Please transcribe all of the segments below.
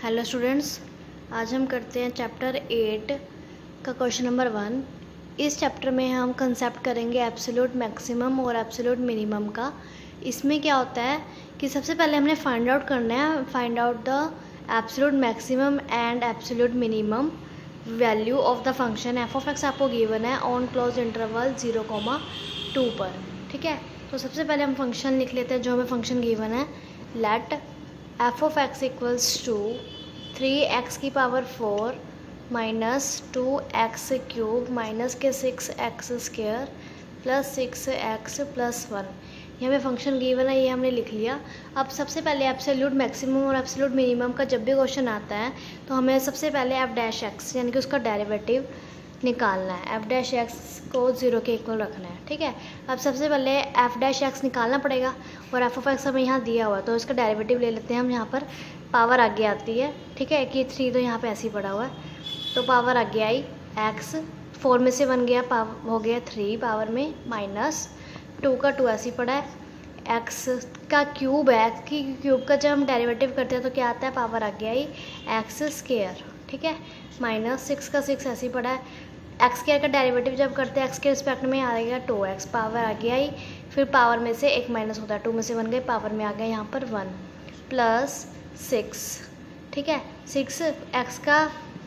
Hello students, आज हम करते हैं चैप्टर 8 का क्वेश्चन नंबर 1। इस चैप्टर में हम कंसेप्ट करेंगे एब्सोल्यूट मैक्सिमम और एब्सोल्यूट मिनिमम का। इसमें क्या होता है कि सबसे पहले हमने फाइंड आउट करना है, find out the absolute maximum and absolute minimum value of the function F of x आपको गिवन है ऑन क्लोज इंटरवल 0,2 पर। ठीक है, तो सबसे पहले हम फंक्शन लिख लेते हैं जो हमें फंक्शन गिवन है। Let f of x equals to 3x की power 4 minus 2x cube minus के 6x square plus 6x plus 1। ये हमें फंक्शन गिवन है, ये हमने लिख लिया। अब सबसे पहले एब्सोल्यूट मैक्सिमम और एब्सोल्यूट मिनिमम का जब भी क्वेश्चन आता है तो हमें सबसे पहले एफ डैश एक्स यानी कि उसका डेरिवेटिव निकालना है। एफ डैश एक्स को 0 के इक्वल रखना है। ठीक है, अब सबसे पहले एफ डैश एक्स निकालना पड़ेगा और एफ ऑफ एक्स हमें यहाँ दिया हुआ है तो इसका डेरिवेटिव ले लेते हैं हम। यहाँ पर पावर आगे आती है, ठीक है, कि 3 तो यहाँ पे ऐसे ही पड़ा हुआ है तो पावर आगे आई एक्स, 4 में से 1 गया, पावर हो गया 3 पावर में माइनस 2 का 2 ऐसे ही पड़ा है। एक्स का क्यूब है, एक्स की क्यूब का जब हम डेरिवेटिव करते हैं तो क्या आता है, पावर आगे आई एक्स स्क्वायर। ठीक है, माइनस 6 का 6 ऐसे ही पड़ा है। एक्स स्क्वायर का डेरिवेटिव जब करते हैं एक्स के रिस्पेक्ट में आ गया 2x, पावर आगे आई, फिर पावर में से 1 माइनस होता है, 2 में से 1 गए, पावर में आ गया यहाँ पर 1 प्लस 6। ठीक है, 6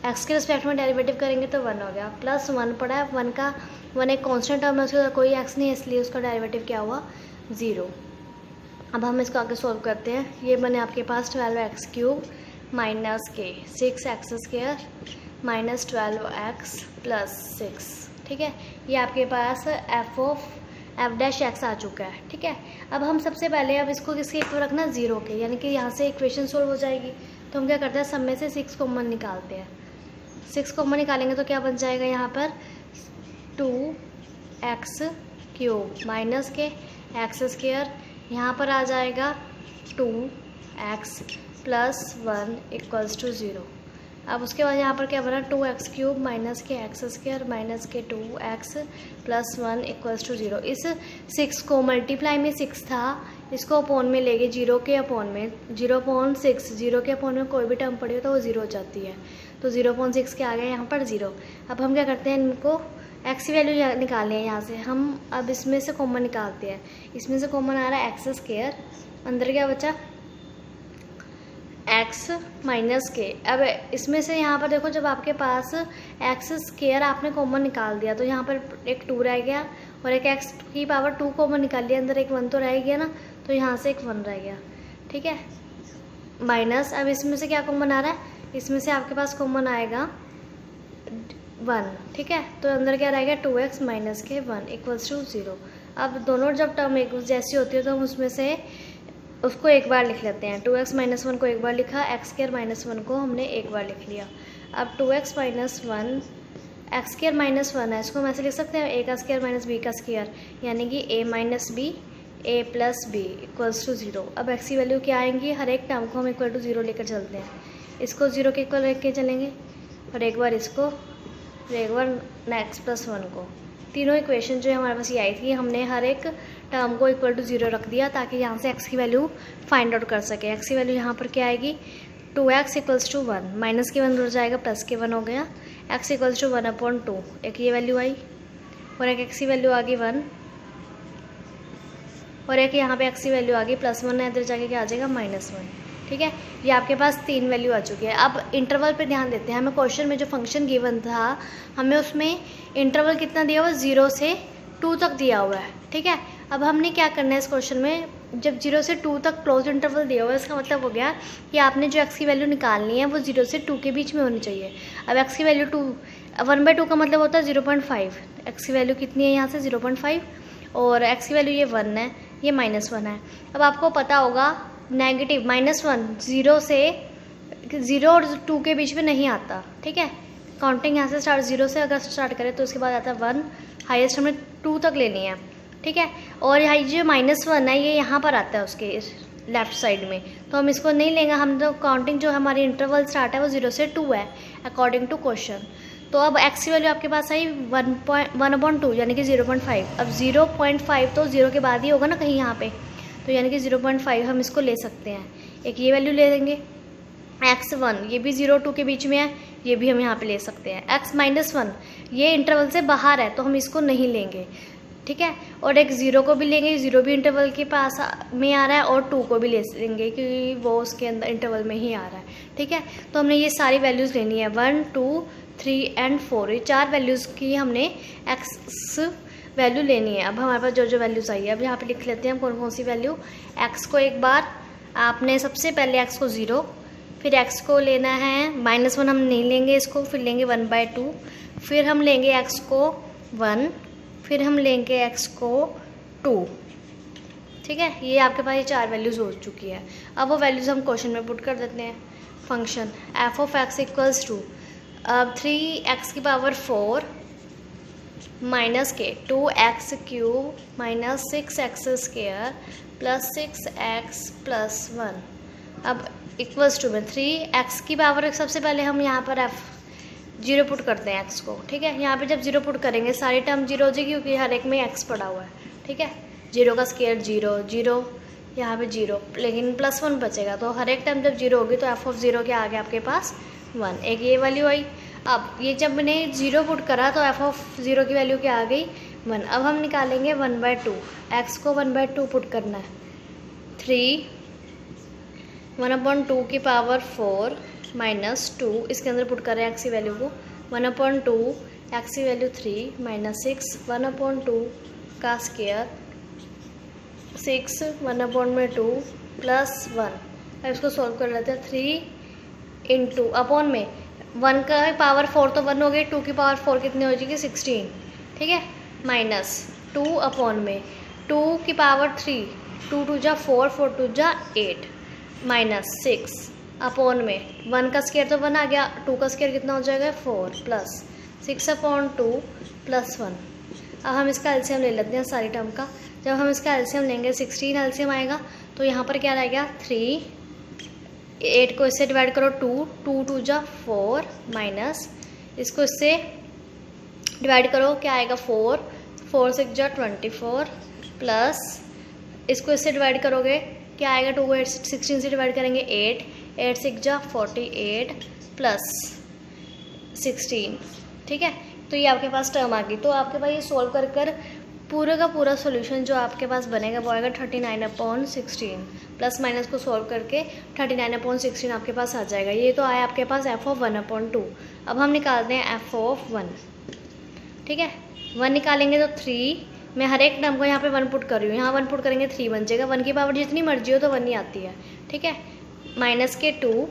एक्स के रिस्पेक्ट में डेरिवेटिव करेंगे तो 1 हो गया, प्लस 1 पड़ा है। 1 एक कांस्टेंट टर्म है, उसका कोई एक्स नहीं है इसलिए उसका डेरिवेटिव क्या हुआ, 0। अब हम इसको आगे सॉल्व करते हैं। ये बने आपके पास 12x क्यूब माइनस के 6x square minus 12x plus 6। ठीक है, ये आपके पास एफ डैश एक्स आ चुका है। ठीक है, अब हम सबसे पहले अब इसको किसके इक्वल रखना, 0 के, यानी कि यहाँ से इक्वेशन सोल्व हो जाएगी। तो हम क्या करते हैं, सब में से 6 कॉमन निकालते हैं। 6 कॉमन निकालेंगे तो क्या बन जाएगा, यहाँ पर 2x क्यूब माइनस के एक्स स्क्वायर, यहाँ पर आ जाएगा 2x प्लस 1 इक्वल्स टू 0। अब उसके बाद यहाँ पर क्या बना, 2x क्यूब माइनस के एक्स स्क्वायर माइनस के 2x प्लस 1 इक्वल्स टू 0। इस 6 को मल्टीप्लाई में 6 था, इसको अपॉन में लेंगे 0 के अपॉन में, 0.6, 0 के अपॉन में कोई भी टर्म पड़ी हो तो वो 0 हो जाती है, तो 0.6 के आ गए यहाँ पर 0। अब हम क्या करते हैं, इनको x की वैल्यू निकालनी है यहाँ से। हम अब इसमें से कॉमन निकालते हैं, इसमें से कॉमन आ रहा है एक्स स्क्वायर, अंदर क्या बचा x माइनस के। अब इसमें से यहाँ पर देखो, जब आपके पास एक्स स्क्वायर आपने कॉमन निकाल दिया तो यहाँ पर एक 2 रह गया और एक x की पावर 2 कॉमन निकाल लिया, अंदर एक 1 तो रह गया ना, तो यहाँ से एक 1 रह गया। ठीक है, माइनस, अब इसमें से क्या कॉमन आ रहा है, इसमें से आपके पास कॉमन आएगा 1। ठीक है, तो अंदर क्या रहेगा 2x माइनस के 1 इक्वल्स टू 0। अब दोनों जब टर्म एक जैसी होती है तो हम उसमें से उसको एक बार लिख लेते हैं। 2x माइनस 1 को एक बार लिखा, एक्स स्क्वायर माइनस 1 को हमने एक बार लिख लिया। अब 2x minus 1, x square minus 1 है, इसको हम ऐसे लिख सकते हैं a का स्क्वायर माइनस b का स्क्वायर, यानी कि a minus b a plus b equals to 0। अब x की वैल्यू क्या आएंगी, हर एक टर्म को हम इक्वल टू 0 लेकर चलते हैं। इसको 0 के इक्वल लेके चलेंगे और एक बार इसको और एक बार x प्लस 1 को। तीनों इक्वेशन जो हमारे पास ये आई थी, हमने हर एक टर्म को इक्वल टू 0 रख दिया ताकि यहाँ से x की वैल्यू फाइंड आउट कर सके। x की वैल्यू यहाँ पर क्या आएगी, 2x इक्वल्स टू 1, माइनस के 1 उड़ जाएगा, प्लस के 1 हो गया, x इक्वल्स टू 1/2, एक ये वैल्यू आई और एक x की वैल्यू आ गई 1 और एक यहाँ पे x की वैल्यू आ गई +1 है, इधर जाके क्या आ जाएगा -1। ठीक है, ये आपके पास 3 वैल्यू आ चुकी है। अब इंटरवल पे ध्यान देते हैं। हमें क्वेश्चन में जो फंक्शन गिवन था हमें उसमें इंटरवल कितना दिया हुआ है, 0 से 2 तक दिया हुआ है। ठीक है, अब हमने क्या करना है इस क्वेश्चन में, जब 0 से 2 तक क्लोज इंटरवल दिया हुआ है इसका मतलब हो गया कि आपने जो x की वैल्यू निकालनी है वो 0 से 2 के बीच में होनी चाहिए। अब x की वैल्यू 1/2 का मतलब होता है 0.5, x की वैल्यू कितनी है यहाँ से 0.5 और x की वैल्यू ये 1 है, ये -1 है। अब आपको पता होगा नेगेटिव -1 0 और 2 के बीच में नहीं आता। ठीक है, काउंटिंग यहाँ से स्टार्ट 0 से अगर स्टार्ट करें तो उसके बाद आता है 1, हाईएस्ट हमने 2 तक लेनी है। ठीक है, और यहाँ जो -1 है ये यहाँ पर आता है उसके लेफ्ट साइड में, तो हम इसको नहीं लेंगे। हम तो काउंटिंग जो हमारी इंटरवल स्टार्ट है वो 0 से 2 है अकॉर्डिंग टू क्वेश्चन। तो अब x की वैल्यू आपके पास आई 1/2 यानी कि 0.5। अब 0.5 तो 0 के बाद ही होगा ना कहीं यहाँ पे, तो यानी कि 0.5 हम इसको ले सकते हैं। एक ये वैल्यू ले लेंगे x1 ये भी 0 2 के बीच में है, ये भी हम यहाँ पे ले सकते हैं। x-1 ये इंटरवल से बाहर है तो हम इसको नहीं लेंगे, ठीक है। और एक 0 को भी लेंगे, 0 भी इंटरवल के पास में आ रहा है, और 2 को भी ले लेंगे क्योंकि वो उसके अंदर इंटरवल में ही आ रहा है, ठीक है। तो हमने ये सारी वैल्यूज़ लेनी है 1 2 3 एंड 4, ये 4 वैल्यूज़ की हमने x वैल्यू लेनी है। अब हमारे पास जो जो वैल्यूज़ आई है, अब यहाँ पे लिख लेते हैं हम कौन कौन सी वैल्यू। x को एक बार आपने सबसे पहले x को 0, फिर x को लेना है -1, हम नहीं लेंगे इसको, फिर लेंगे 1/2, फिर हम लेंगे x को 1, फिर हम लेंगे x को 2, ठीक है। ये आपके पास ये 4 वैल्यूज़ हो चुकी है। अब वो वैल्यूज़ हम क्वेश्चन में पुट कर देते हैं। फंक्शन f(x) इक्वल्स टू, अब 3x⁴ माइनस के 2x³ minus 6x² plus 6x plus 1, अब इक्वल्स टू में 3x⁴ सबसे पहले हम यहाँ पर f0 पुट करते हैं x को, ठीक है। यहाँ पे जब 0 पुट करेंगे सारी टर्म 0 हो जाएगी क्योंकि हर एक में x पड़ा हुआ है, ठीक है। 0 का स्क्वायर 0 0, यहाँ पे 0, लेकिन +1 बचेगा, तो हर एक टर्म जब 0 होगी तो f(0) के आगे आपके पास 1, एक ये वैल्यू आई। अब ये जब मैंने 0 पुट करा तो f(0) की वैल्यू क्या आ गई 1। अब हम निकालेंगे 1/2, x को 1/2 पुट करना है, 1/2 माइनस 2, इसके अंदर पुट कर रहे हैं x की वैल्यू को, 1/2 x की वैल्यू 3 माइनस 6, 1/2 का स्क्वायर 6 1/2 प्लस 1। अब इसको सॉल्व कर लेते हैं। 3 इंटू अपॉन में 1 का पावर 4 तो 1 हो गई, 2 की पावर 4 कितनी हो जाएगी 16, ठीक है, माइनस 2 अपॉन में 2 की पावर 3, 2 2 जा 4, 4 2 जा 8, माइनस 6 अपॉन में 1 का स्क्वायर तो 1 आ गया, 2 का स्क्वायर कितना हो जाएगा 4 प्लस 6/2 प्लस 1। अब हम इसका एलसीएम ले लेते हैं सारी टर्म का। जब हम इसका एलसीएम लेंगे 16 एलसीएम आएगा, तो यहाँ पर क्या रहेगा 3, 8 को इससे डिवाइड करो 2, 2 2 जा 4 माइनस इसको इससे डिवाइड करो क्या आएगा 4, 4 6 जा 24 प्लस इसको इससे डिवाइड करोगे क्या आएगा 2 को 16 से डिवाइड करेंगे 8, 8 6 जा 48 प्लस 16, ठीक है। तो ये आपके पास टर्म आ गई। तो आपके पास ये सॉल्व कर कर पूरा का पूरा सॉल्यूशन जो आपके पास बनेगा वो आएगा 39/16, प्लस माइनस को सॉल्व करके 39/16 आपके पास आ जाएगा। ये तो आया आपके पास f(1/2)। अब हम निकालते हैं f(1), ठीक है। 1 निकालेंगे तो 3, मैं हर एक टर्म को यहाँ पे 1 पुट कर रही हूँ, यहाँ 1 पुट करेंगे 3 बन जाएगा, 1 की पावर जितनी मर्जी हो तो 1 ही आती है, ठीक है। माइनस के 2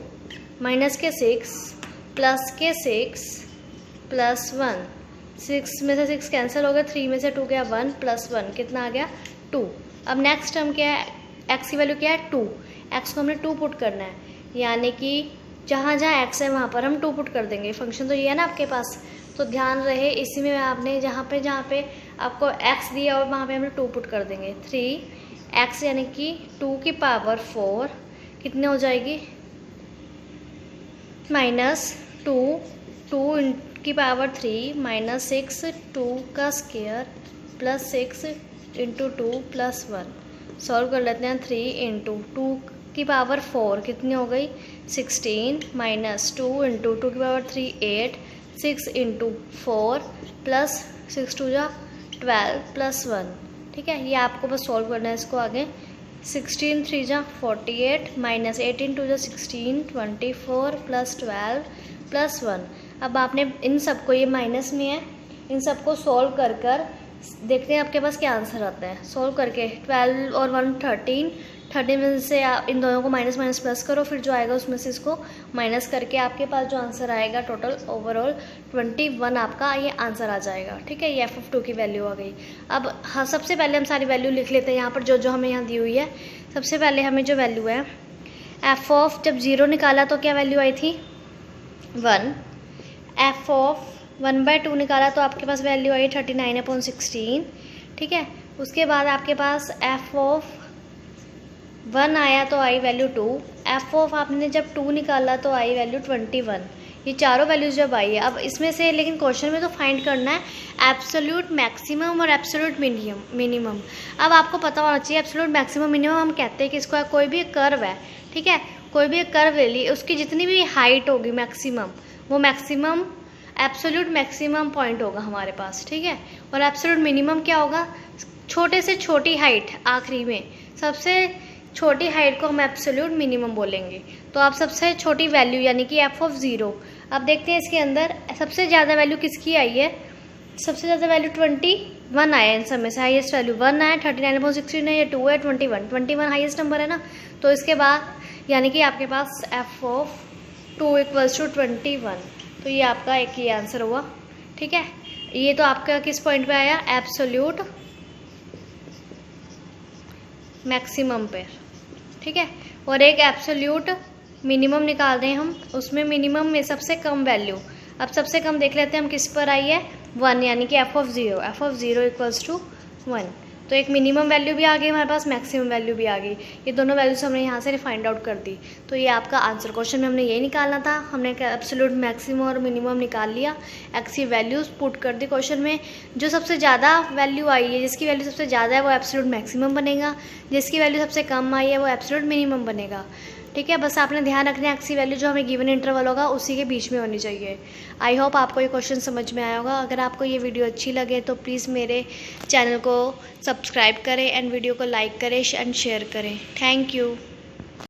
माइनस के 6 प्लस के 6 प्लस 1, 6 में से 6 कैंसिल हो गया, 3 में से 2 गया 1 प्लस 1 कितना आ गया 2। अब नेक्स्ट टर्म क्या है, x की वैल्यू क्या है 2, x को हमने 2 पुट करना है, यानी कि जहाँ जहाँ x है वहाँ पर हम 2 पुट कर देंगे। फंक्शन तो ये है ना आपके पास, तो ध्यान रहे इसी में आपने जहाँ पे आपको x दिया और वहाँ पे हमने 2 पुट कर देंगे। 3x यानी कि 2 की पावर 4 कितने हो जाएगी माइनस 2 की पावर 3 माइनस 6, 2 का square plus 6 into 2 plus 1। Solve कर लेते हैं। 3 इंटू 2 की पावर 4 कितनी हो गई 16 माइनस 2 इंटू 2 की पावर 3 8, 6 इंटू 4 प्लस 6 2 जा 12 प्लस 1, ठीक है। ये आपको बस सॉल्व करना है इसको आगे। 16 3 जा 48 माइनस 18 2 जा 16 24 प्लस 12 प्लस 1। अब आपने इन सबको, ये माइनस में है, इन सबको सॉल्व कर कर देखते हैं आपके पास क्या आंसर आता है। सॉल्व करके 12 और 1 13 में से इन दोनों को माइनस माइनस प्लस करो, फिर जो आएगा उसमें से इसको माइनस करके आपके पास जो आंसर आएगा टोटल ओवरऑल 21 आपका ये आंसर आ जाएगा, ठीक है। ये f(2) की वैल्यू आ गई। अब हाँ, सबसे पहले हम सारी वैल्यू लिख लेते हैं यहाँ पर जो जो हमें यहाँ दी हुई है। सबसे पहले हमें जो वैल्यू है जब 0 निकाला तो क्या वैल्यू आई थी 1, f(1/2) निकाला तो आपके पास वैल्यू आई 39/16, ठीक है। उसके बाद आपके पास f(1) आया तो आई वैल्यू 2, आपने जब 2 निकाला तो आई वैल्यू 21। ये चारों वैल्यूज जब आई है, अब इसमें से लेकिन क्वेश्चन में तो फाइंड करना है एब्सोल्यूट मैक्सिमम और एब्सोल्यूट मिनिमम। अब आपको पता होना चाहिए एब्सोल्यूट मैक्सिमम मिनिमम हम कहते हैं कि इसको कोई भी कर्व है, ठीक है, कोई भी एक कर्व ले ली, उसकी जितनी भी हाइट होगी मैक्सिमम, वो मैक्सिमम एब्सोल्यूट मैक्सिमम पॉइंट होगा हमारे पास, ठीक है। और एब्सोल्यूट मिनिमम क्या होगा, छोटे से छोटी हाइट, आखिरी में सबसे छोटी हाइट को हम एब्सोल्यूट मिनिमम बोलेंगे। तो आप सबसे छोटी वैल्यू यानी कि f(0), अब देखते हैं इसके अंदर सबसे ज़्यादा वैल्यू किसकी आई है। सबसे ज़्यादा वैल्यू 21 आया, इन सब में से हाईएस्ट वैल्यू 1 आया, 39.16 है, ये 2 है, 21 हाईएस्ट नंबर है ना। तो इसके बाद यानी कि आपके पास f(2) = 21, तो ये आपका एक ये आंसर हुआ, ठीक है। ये तो आपका किस पॉइंट पे आया, एब्सोल्यूट मैक्सिमम पे, ठीक है। और एक एब्सोल्यूट मिनिमम निकाल रहे हैं हम, उसमें मिनिमम में सबसे कम वैल्यू, अब सबसे कम देख लेते हैं हम किस पर आई है, 1, यानी कि f(0) = 1। तो एक मिनिमम वैल्यू भी आ गई हमारे पास, मैक्सिमम वैल्यू भी आ गई, ये दोनों वैल्यूज हमने यहाँ से फाइंड आउट कर दी। तो ये आपका आंसर, क्वेश्चन में हमने यही निकालना था, हमने एब्सोल्यूट मैक्सिमम और मिनिमम निकाल लिया, एक्स की वैल्यूज पुट कर दी क्वेश्चन में। जो सबसे ज़्यादा वैल्यू आई है, जिसकी वैल्यू सबसे ज़्यादा है वो एब्सोल्यूट मैक्सिमम बनेगा, जिसकी वैल्यू सबसे कम आई है वो एब्सोल्यूट मिनिमम बनेगा, ठीक है। बस आपने ध्यान रखना है एक्स की वैल्यू जो हमें गिवन इंटरवल होगा उसी के बीच में होनी चाहिए। आई होप आपको ये क्वेश्चन समझ में आया होगा। अगर आपको ये वीडियो अच्छी लगे तो प्लीज़ मेरे चैनल को सब्सक्राइब करें एंड वीडियो को लाइक करें एंड शेयर करें। Thank you.